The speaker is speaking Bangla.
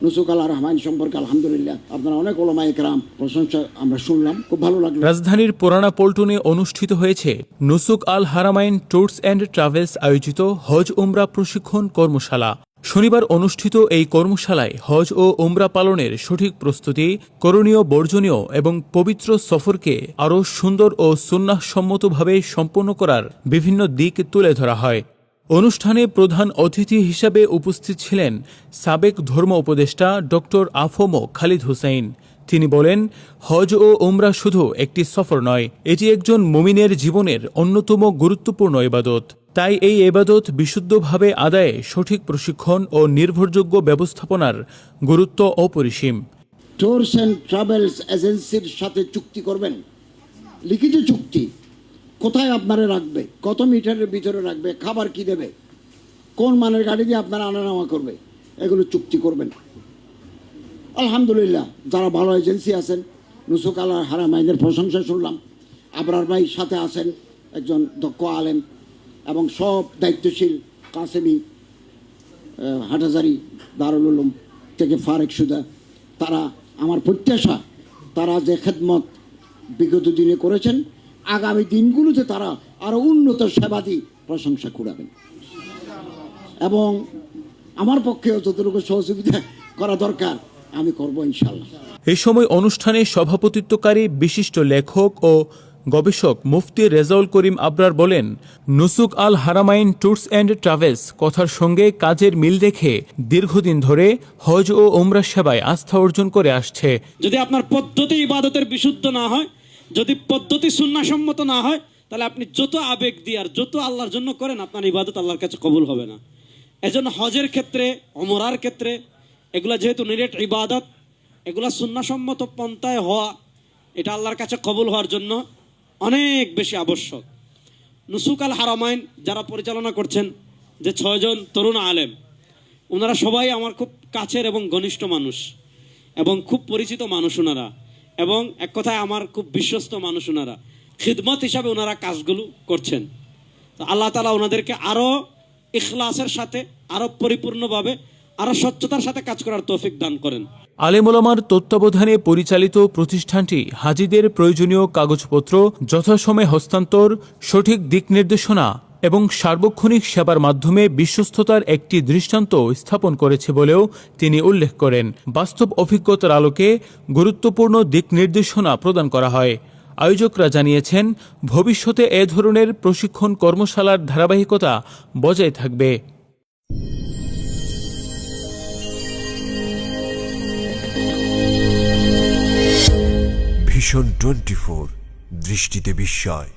নুসুক আল রহমান সম্পর্কে আলহামদুলিল্লাহ আপনারা অনেক ওলামায়ে কেরাম প্রশংসা আমরা শুনলাম, খুব ভালো লাগলো। রাজধানীর পুরানা পল্টনে অনুষ্ঠিত হয়েছে Nusuk Al Haramain tours and travels আয়োজিত হজ উমরা প্রশিক্ষণ কর্মশালা। শনিবার অনুষ্ঠিত এই কর্মশালায় হজ ও উমরা পালনের সঠিক প্রস্তুতি, করণীয় বর্জনীয় এবং পবিত্র সফরকে আরও সুন্দর ও সুন্নাহসম্মতভাবে সম্পন্ন করার বিভিন্ন দিক তুলে ধরা হয়। অনুষ্ঠানে প্রধান অতিথি হিসাবে উপস্থিত ছিলেন সাবেক ধর্ম উপদেষ্টা ডক্টর আফম খালিদ হুসাইন। তিনি বলেন, হজ ও উমরা শুধু একটি সফর নয়, এটি একজন মুমিনের জীবনের অন্যতম গুরুত্বপূর্ণ ইবাদত। তাই এই ইবাদত বিশুদ্ধভাবে আদায়ে সঠিক প্রশিক্ষণ ও নির্ভরযোগ্য ব্যবস্থাপনার গুরুত্ব অপরিসীম। ট্যুরস অ্যান্ড ট্রাভেলস এজেন্সির সাথে চুক্তি করবেন, লিখিত চুক্তি। কোথায় আপনারা রাখবে, কত মিটারের ভিতরে রাখবে, খাবার কি দেবে, কোন মানের গাড়ি দিয়ে আপনারা আনা নেওয়া করবে, এগুলো চুক্তি করবেন। আলহামদুলিল্লাহ যারা ভালো এজেন্সি আছেন, নুসুক আল হারামাইনের প্রশংসা শুনলাম। আবরার ভাই সাথে আছেন একজন দক্ষ আলেম এবং সব দায়িত্বশীল কাসেমি, হাটহাজারী, দারুল উলুম থেকে ফারেক সুদা। তারা আমার প্রত্যাশা, তারা যে খেদমত বিগত দিনে করেছেন, আগামী দিনগুলোতে তারা আরও উন্নত সেবা দিয়ে প্রশংসা কুড়াবেন এবং আমার পক্ষেও যতটুকু সহযোগিতা করা দরকার আমি করব ইনশাল্লাহ। এ সময় অনুষ্ঠানে সভাপতিত্বকারী বিশিষ্ট লেখক ও গবেষক মুফতি রেজাউল করিম আবরার বলেন, Nusuk Al Haramain tours and travels কথার সঙ্গে কাজের মিল দেখে দীর্ঘদিন ধরে হজ ও উমরা সেবায় আস্থা অর্জন করে আসছে। যদি আপনার পদ্ধতি ইবাদতের বিশুদ্ধ না হয়, যদি পদ্ধতি সুন্নাহসম্মত না হয়, তাহলে আপনি যত আবেগ দিয়ে আর যত আল্লাহর জন্য করেন, আপনার ইবাদত আল্লাহর কাছে কবুল হবে না। এজন্য হজের ক্ষেত্রে, ওমরার ক্ষেত্রে এগুলা যেহেতু নিরেট ইবাদত, এগুলা সুন্নাহসম্মত পন্থায় হওয়া, এটা আল্লাহর কাছে কবুল হওয়ার জন্য অনেক বেশি আবশ্যক। নুসুক আল হারামাইন যারা পরিচালনা করছেন, যে 6 জন তরুণ আলেম, ওনারা সবাই আমার খুব কাছের এবং ঘনিষ্ঠ মানুষ এবং খুব পরিচিত মানুষ ওনারা, এবং এক কথায় আমার খুব বিশ্বস্ত মানুষ ওনারা। খিদমত হিসাবে ওনারা কাজগুলো করছেন। তো আল্লাহ তাআলা ওনাদেরকে আরও ইখলাসের সাথে, আরও পরিপূর্ণভাবে, আরও স্বচ্ছতার সাথে কাজ করার তৌফিক দান করেন। আলেম ওলামার তত্ত্বাবধানে পরিচালিত প্রতিষ্ঠানটি হাজিদের প্রয়োজনীয় কাগজপত্র যথাসময়ে হস্তান্তর, সঠিক দিক নির্দেশনা এবং সার্বক্ষণিক সেবার মাধ্যমে বিশ্বস্ততার একটি দৃষ্টান্ত স্থাপন করেছে বলেও তিনি উল্লেখ করেন। বাস্তব অভিজ্ঞতার আলোকে গুরুত্বপূর্ণ দিক নির্দেশনা প্রদান করা হয়। আয়োজকরা জানিয়েছেন, ভবিষ্যতে এ ধরনের প্রশিক্ষণ কর্মশালার ধারাবাহিকতা বজায় থাকবে। ভিশন 24, দৃষ্টিতে বিস্ময়।